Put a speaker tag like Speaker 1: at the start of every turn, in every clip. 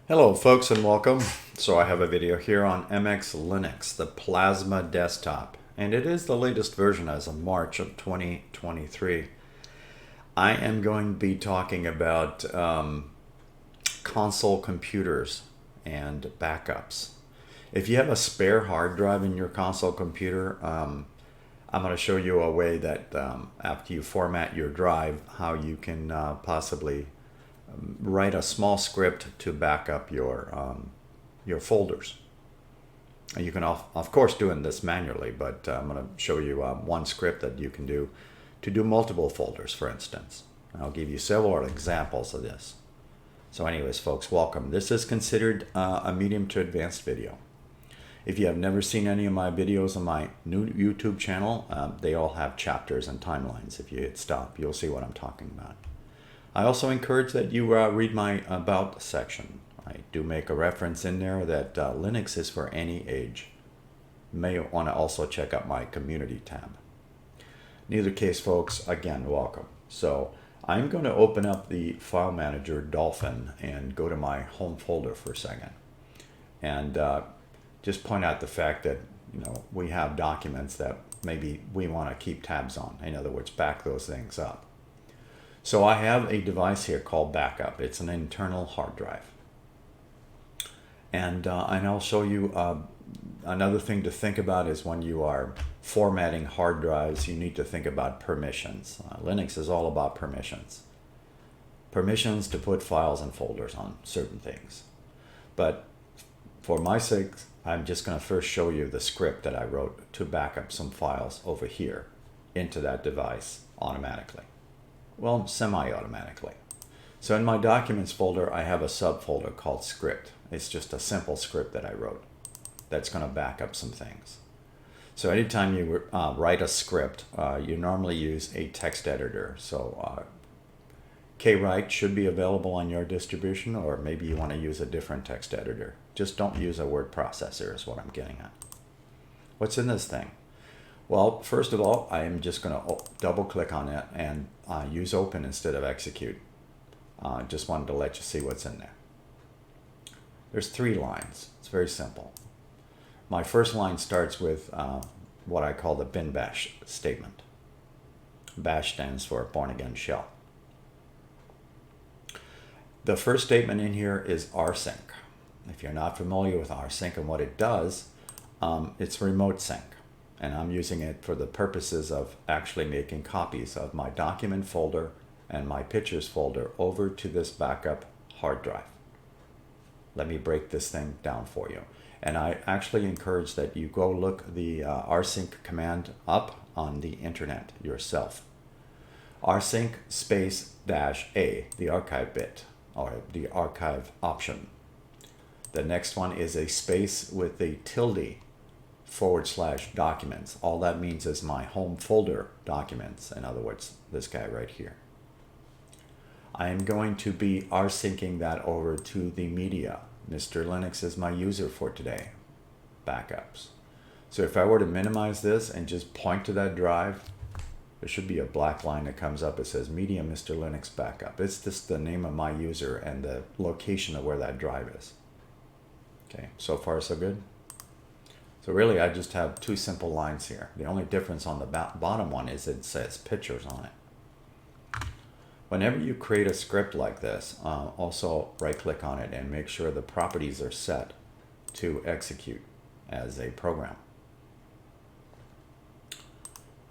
Speaker 1: Hello folks and welcome. So I have a video here on MX Linux, the Plasma desktop, and it is the latest version as of March of 2023. I am going to be talking about console computers and backups. If you have a spare hard drive in your console computer, I'm going to show you a way that after you format your drive, how you can possibly write a small script to back up your folders. And you can of course do this manually, but I'm going to show you one script that you can do to do multiple folders, for instance. And I'll give you several examples of this. So anyways, folks, welcome. This is considered a medium to advanced video. If you have never seen any of my videos on my new YouTube channel, they all have chapters and timelines. If you hit stop, you'll see what I'm talking about. I also encourage that you read my About section. I do make a reference in there that Linux is for any age. You may want to also check out my community tab. In either case, folks, again, welcome. So I'm going to open up the file manager Dolphin and go to my home folder for a second. And just point out the fact that we have documents that maybe we want to keep tabs on. In other words, back those things up. So I have a device here called Backup. It's an internal hard drive. And I'll show you another thing to think about is when you are formatting hard drives, you need to think about permissions. Linux is all about permissions. Permissions to put files and folders on certain things. But for my sake, I'm just going to first show you the script that I wrote to back up some files over here into that device automatically. Well, semi-automatically. So in my documents folder, I have a subfolder called script. It's just a simple script that I wrote that's going to back up some things. So anytime you write a script, you normally use a text editor. So kwrite should be available on your distribution, or maybe you want to use a different text editor. Just don't use a word processor is what I'm getting at. What's in this thing? Well, first of all, I am just going to double click on it and use open instead of execute. Just wanted to let you see what's in there. There's 3 lines. It's very simple. My first line starts with what I call the bin bash statement. Bash stands for born again shell. The first statement in here is rsync. If you're not familiar with rsync and what it does, it's remote sync. And I'm using it for the purposes of actually making copies of my document folder and my pictures folder over to this backup hard drive. Let me break this thing down for you. And I actually encourage that you go look the rsync command up on the internet yourself. rsync space -a, the archive bit, or the archive option. The next one is a space with a tilde / documents. All that means is my home folder documents. In other words, this guy right here. I am going to be rsyncing that over to the media. Mr. Linux is my user for today. Backups. So if I were to minimize this and just point to that drive, there should be a black line that comes up. It says Media Mr. Linux Backup. It's just the name of my user and the location of where that drive is. Okay, so far so good. So really, I just have 2 simple lines here. The only difference on the bottom one is it says pictures on it. Whenever you create a script like this, also right-click on it and make sure the properties are set to execute as a program.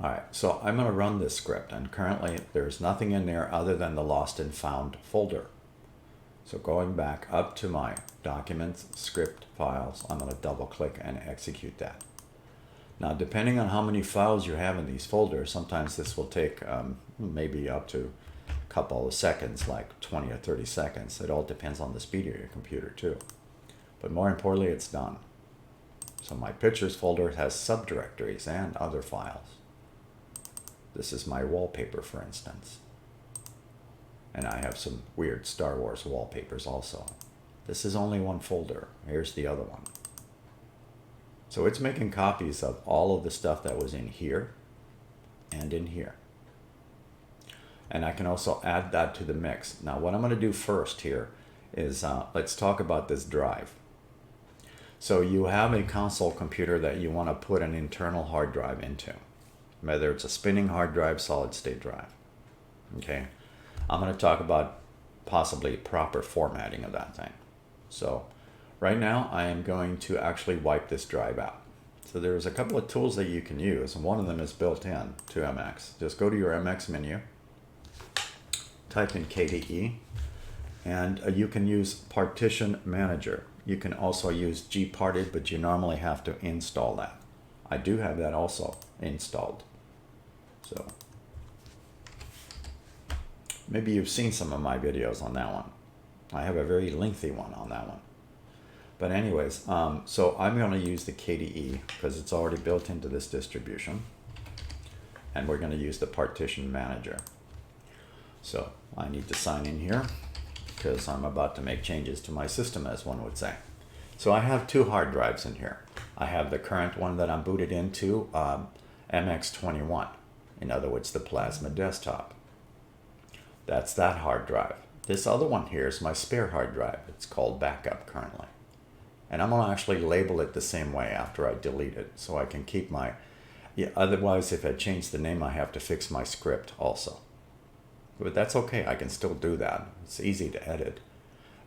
Speaker 1: All right, so I'm going to run this script, and currently there's nothing in there other than the lost and found folder. So going back up to my documents, script files, I'm going to double click and execute that. Now, depending on how many files you have in these folders, sometimes this will take maybe up to a couple of seconds, like 20 or 30 seconds. It all depends on the speed of your computer too. But more importantly, it's done. So my pictures folder has subdirectories and other files. This is my wallpaper, for instance. And I have some weird Star Wars wallpapers also. This is only one folder. Here's the other one. So it's making copies of all of the stuff that was in here and in here. And I can also add that to the mix. Now what I'm going to do first here is let's talk about this drive. So you have a console computer that you want to put an internal hard drive into, whether it's a spinning hard drive, solid state drive. Okay, I'm going to talk about possibly proper formatting of that thing. So right now I am going to actually wipe this drive out. So there's a couple of tools that you can use, and one of them is built in to MX. Just go to your MX menu, type in KDE, and you can use Partition Manager. You can also use gparted, but you normally have to install that. I do have that also installed. So maybe you've seen some of my videos on that one. I have a very lengthy one on that one. But anyways, so I'm going to use the KDE because it's already built into this distribution. And we're going to use the Partition Manager. So I need to sign in here because I'm about to make changes to my system, as one would say. So I have two hard drives in here. I have the current one that I'm booted into, MX21. In other words, the Plasma desktop. That's that hard drive. This other one here is my spare hard drive. It's called backup currently. And I'm going to actually label it the same way after I delete it, so I can keep my... Yeah, otherwise, if I change the name, I have to fix my script also. But that's okay, I can still do that. It's easy to edit.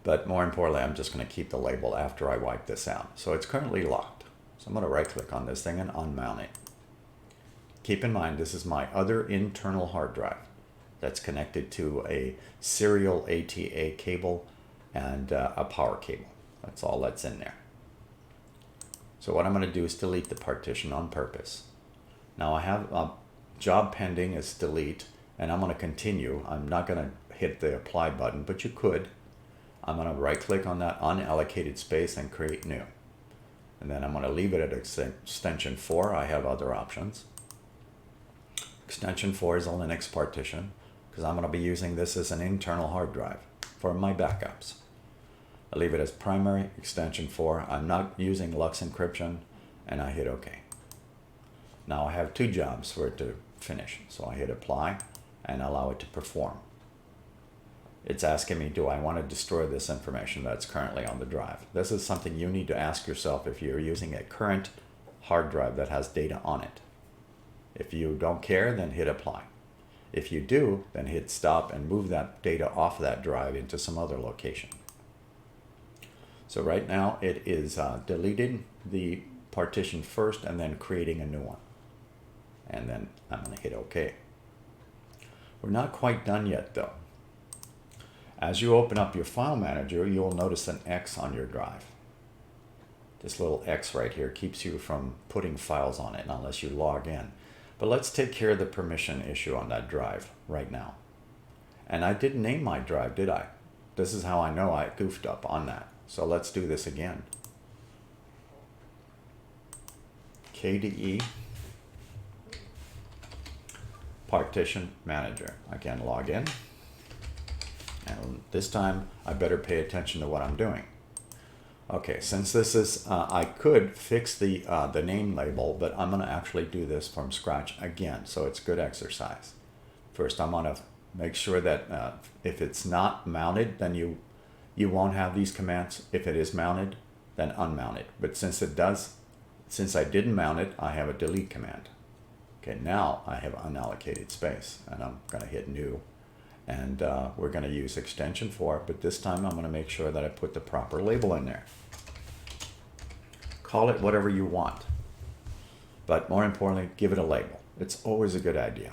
Speaker 1: But more importantly, I'm just going to keep the label after I wipe this out. So it's currently locked. So I'm going to right-click on this thing and unmount it. Keep in mind, this is my other internal hard drive that's connected to a serial ATA cable and a power cable. That's all that's in there. So what I'm going to do is delete the partition on purpose. Now I have job pending is delete, and I'm going to continue. I'm not going to hit the apply button, but you could. I'm going to right click on that unallocated space and create new. And then I'm going to leave it at extension 4. I have other options. Extension 4 is a Linux partition because I'm going to be using this as an internal hard drive for my backups. I leave it as primary, extension 4. I'm not using Lux encryption, and I hit OK. Now I have two jobs for it to finish. So I hit apply and allow it to perform. It's asking me, do I want to destroy this information that's currently on the drive? This is something you need to ask yourself if you're using a current hard drive that has data on it. If you don't care, then hit apply. If you do, then hit stop and move that data off that drive into some other location. So right now it is deleting the partition first and then creating a new one. And then I'm going to hit OK. We're not quite done yet though. As you open up your file manager, you'll notice an X on your drive. This little X right here keeps you from putting files on it unless you log in. But let's take care of the permission issue on that drive right now. And I didn't name my drive, did I? This is how I know I goofed up on that. So let's do this again. KDE Partition Manager. I can log in. And this time I better pay attention to what I'm doing. Okay, since this is, I could fix the name label, but I'm going to actually do this from scratch again, so it's good exercise. First, I'm going to make sure that if it's not mounted, then you won't have these commands. If it is mounted, then unmount it. But since it does, since I didn't mount it, I have a delete command. Okay, now I have unallocated space, and I'm going to hit new. And we're going to use extension 4, but this time I'm going to make sure that I put the proper label in there. Call it whatever you want, but more importantly, give it a label. It's always a good idea.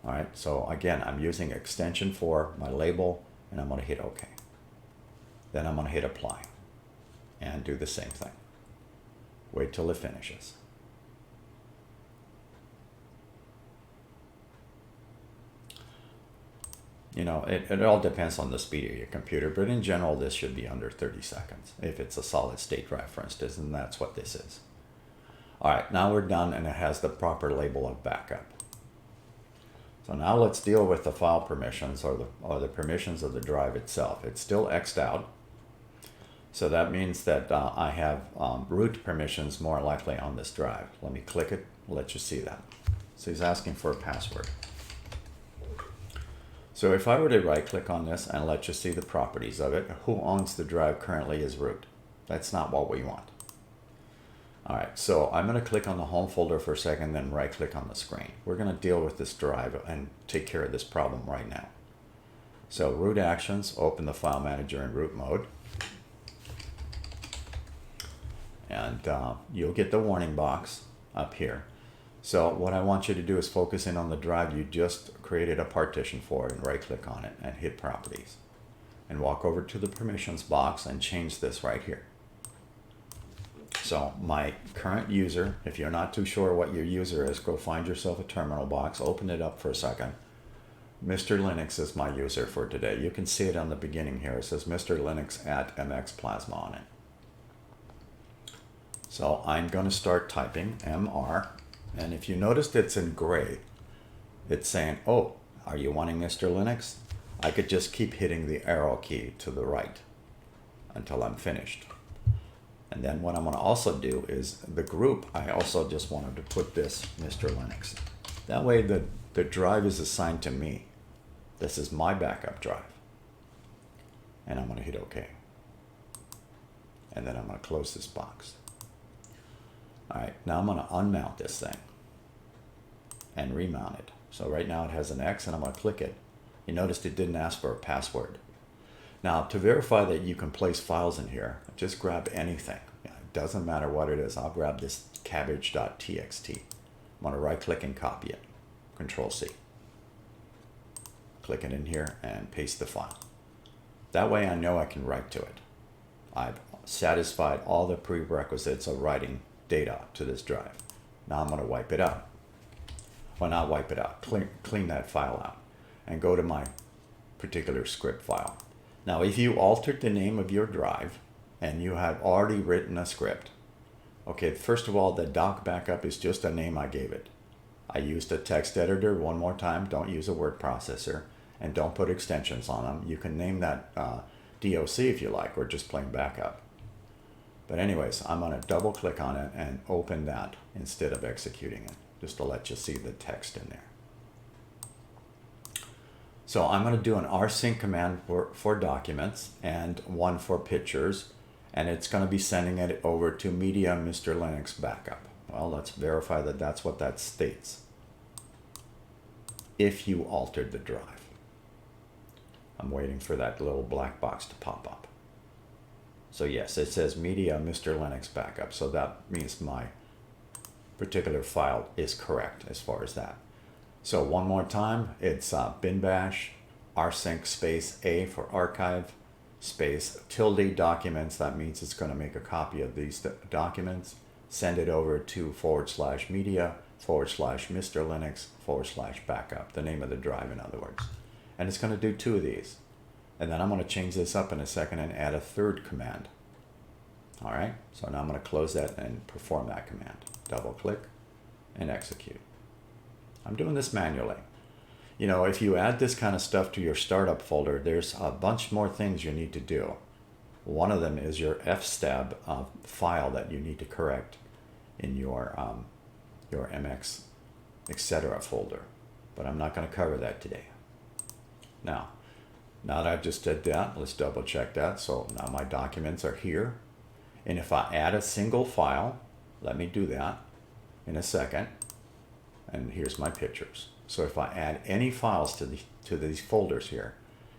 Speaker 1: All right, so again, I'm using extension 4, my label, and I'm going to hit OK. Then I'm going to hit apply and do the same thing. Wait till it finishes. You know, it all depends on the speed of your computer, but in general, this should be under 30 seconds if it's a solid state drive, for instance, and that's what this is. All right, now we're done, and it has the proper label of backup. So now let's deal with the file permissions or the permissions of the drive itself. It's still X'd out, so that means that I have root permissions more likely on this drive. Let me click it, let you see that. So he's asking for a password. So if I were to right click on this and let you see the properties of it, who owns the drive currently is root. That's not what we want. All right, so I'm going to click on the home folder for a second, then right click on the screen. We're going to deal with this drive and take care of this problem right now. So root actions, open the file manager in root mode. And you'll get the warning box up here. So what I want you to do is focus in on the drive you just created a partition for and right click on it and hit properties. And walk over to the permissions box and change this right here. So my current user, if you're not too sure what your user is, go find yourself a terminal box, open it up for a second. Mr. Linux is my user for today. You can see it on the beginning here. It says Mr. Linux at MX Plasma on it. So I'm going to start typing MR. And if you noticed it's in gray, it's saying, oh, are you wanting Mr. Linux? I could just keep hitting the arrow key to the right until I'm finished. And then what I'm going to also do is the group, I also just wanted to put this Mr. Linux. That way the drive is assigned to me. This is my backup drive. And I'm going to hit OK. And then I'm going to close this box. All right, now I'm going to unmount this thing and remount it. So right now it has an X and I'm going to click it. You noticed it didn't ask for a password. Now to verify that you can place files in here, just grab anything. It doesn't matter what it is. I'll grab this cabbage.txt. I'm going to right click and copy it. Control C. Click it in here and paste the file. That way I know I can write to it. I've satisfied all the prerequisites of writing data to this drive. Now I'm going to wipe it out. Well, not wipe it out, clean that file out and go to my particular script file. Now, if you altered the name of your drive and you have already written a script, okay, first of all, the doc backup is just a name I gave it. I used a text editor. One more time, don't use a word processor and don't put extensions on them. You can name that DOC if you like, or just plain backup. But anyways, I'm going to double click on it and open that instead of executing it, just to let you see the text in there. So I'm going to do an rsync command for documents and one for pictures, and it's going to be sending it over to media Mr. Linux backup. Well, let's verify that that's what that states. If you altered the drive. I'm waiting for that little black box to pop up. So yes, it says media Mr. Linux backup. So that means my particular file is correct as far as that. So one more time, it's bin bash rsync space A for archive space tilde documents. That means it's going to make a copy of these documents, send it over to /media /Mr. Linux /backup, the name of the drive in other words. And it's going to do 2 of these. And then I'm going to change this up in a second and add a third command. All right, so now I'm going to close that and perform that command. Double click and execute. I'm doing this manually. You know, if you add this kind of stuff to your startup folder, there's a bunch more things you need to do. One of them is your fstab file that you need to correct in your MX etc. folder. But I'm not going to cover that today. Now that I've just did that, let's double check that. So now my documents are here. And if I add a single file, let me do that in a second. And here's my pictures. So if I add any files to these folders here,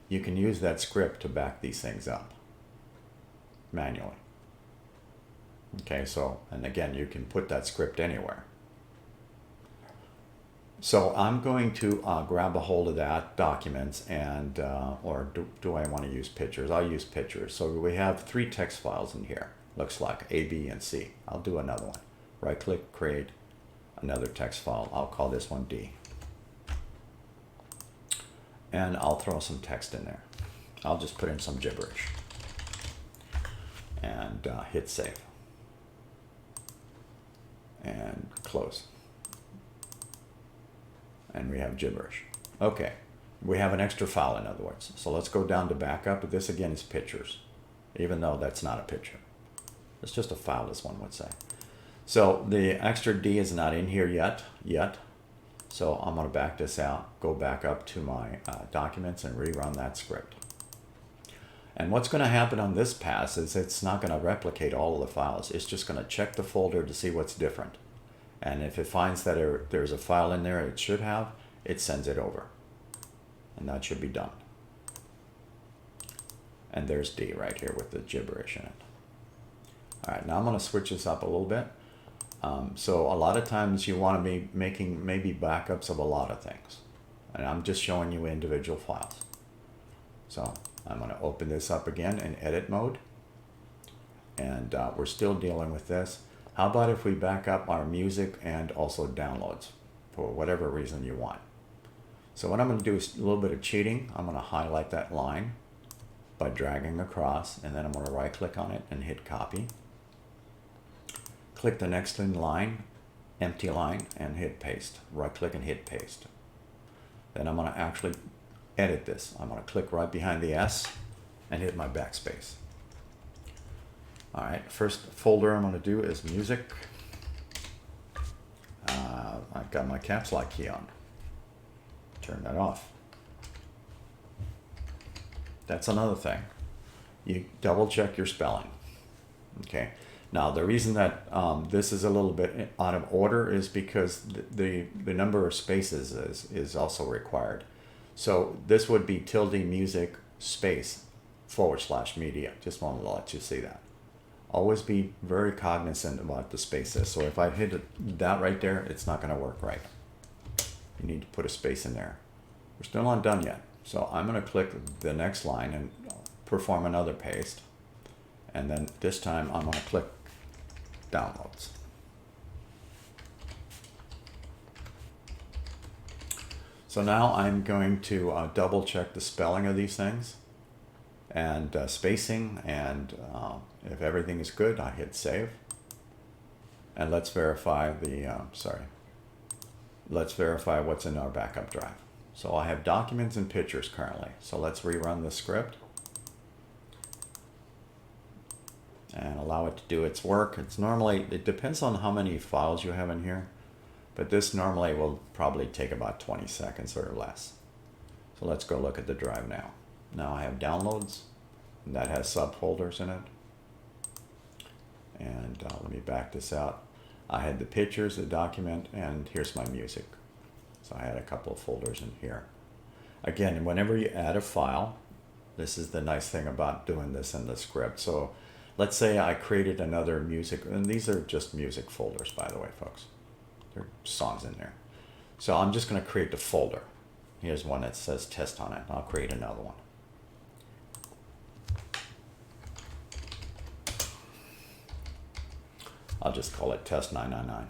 Speaker 1: you can use that script to back these things up manually. Okay, so, and again, you can put that script anywhere. So I'm going to grab a hold of that documents and, or do I want to use pictures? I'll use pictures. So we have 3 text files in here. Looks like A, B, and C. I'll do another one. Right click, create another text file. I'll call this one D. And I'll throw some text in there. I'll just put in some gibberish. And hit save. And close. And we have gibberish. Okay, we have an extra file in other words. So let's go down to backup. This again is pictures, even though that's not a picture. It's just a file, as one would say. So the extra D is not in here yet. So I'm going to back this out, go back up to my documents and rerun that script. And what's going to happen on this pass is it's not going to replicate all of the files. It's just going to check the folder to see what's different. And if it finds that there's a file in there it should have, it sends it over. And that should be done. And there's D right here with the gibberish in it. All right, now I'm going to switch this up a little bit. So a lot of times you want to be making maybe backups of a lot of things. And I'm just showing you individual files. So I'm going to open this up again in edit mode. And we're still dealing with this. How about if we back up our music and also downloads for whatever reason you want. So what I'm going to do is a little bit of cheating. I'm going to highlight that line by dragging across, and then I'm going to right click on it and hit copy. Click the next in line, empty line, and hit paste. Right click and hit paste. Then I'm going to actually edit this. I'm going to click right behind the S and hit my backspace. All right, first folder I'm going to do is music. I've got my caps lock key on. Turn that off. That's another thing. You double check your spelling. Okay. Now the reason that this is a little bit out of order is because the number of spaces is also required. So this would be tilde music space / media. Just wanted to let you see that. Always be very cognizant about the spaces. So if I hit that right there, it's not going to work right. You need to put a space in there. We're still not done yet. So I'm going to click the next line and perform another paste. And then this time I'm going to click downloads. So now I'm going to double check the spelling of these things and spacing, and if everything is good, I hit save. And let's verify let's verify what's in our backup drive. So I have documents and pictures currently. So let's rerun the script and allow it to do its work. It depends on how many files you have in here, but this normally will probably take about 20 seconds or less. So let's go look at the drive now. Now I have downloads, and that has subfolders in it. And let me back this out. I had the pictures, the document, and here's my music. So I had a couple of folders in here. Again, whenever you add a file, this is the nice thing about doing this in the script. So let's say I created another music, and these are just music folders, by the way, folks. There are songs in there. So I'm just going to create the folder. Here's one that says test on it. I'll create another one. I'll just call it test 999.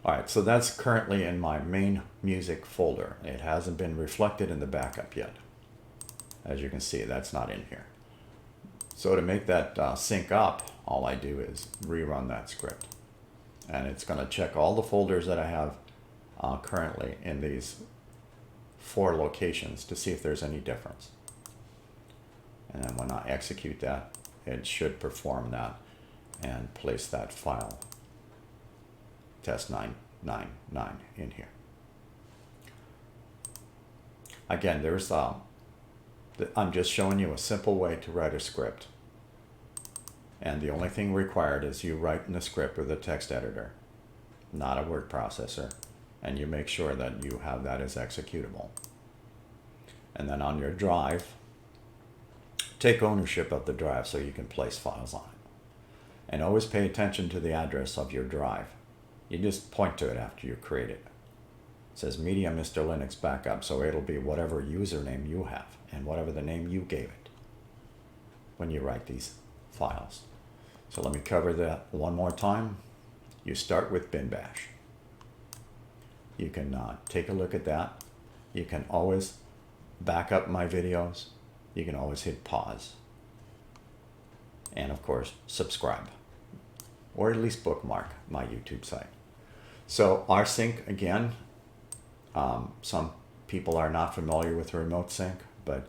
Speaker 1: All right, so that's currently in my main music folder. It hasn't been reflected in the backup yet. As you can see, that's not in here. So to make that sync up, all I do is rerun that script. And it's going to check all the folders that I have currently in these 4 locations to see if there's any difference. And then when I execute that, it should perform that and place that file test 999 in here. Again, I'm just showing you a simple way to write a script. And the only thing required is you write in the script with a text editor, not a word processor, and you make sure that you have that as executable. And then on your drive, take ownership of the drive so you can place files on it. And always pay attention to the address of your drive. You just point to it after you create it. It says Media Mr. Linux Backup, so it'll be whatever username you have and whatever the name you gave it when you write these files. So let me cover that one more time. You start with bin bash. You can take a look at that. You can always back up my videos. You can always hit pause. And of course, subscribe. Or at least bookmark my YouTube site. So rsync, again, some people are not familiar with remote sync, but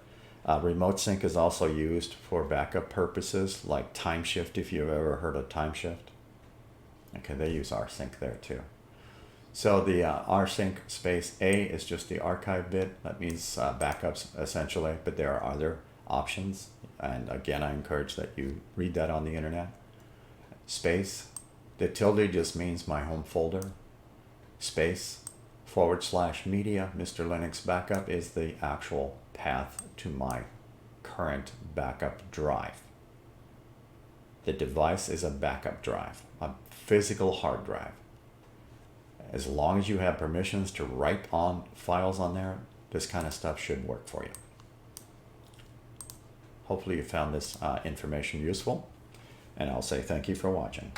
Speaker 1: remote sync is also used for backup purposes, like time shift, if you've ever heard of time shift. Okay, they use rsync there too. So the rsync space A is just the archive bit. That means backups essentially, but there are other options. And again, I encourage that you read that on the internet. Space, the tilde just means my home folder. Space, /media, Mr. Linux backup is the actual path to my current backup drive. The device is a backup drive, a physical hard drive. As long as you have permissions to write on files on there, this kind of stuff should work for you. Hopefully you found this information useful, and I'll say thank you for watching.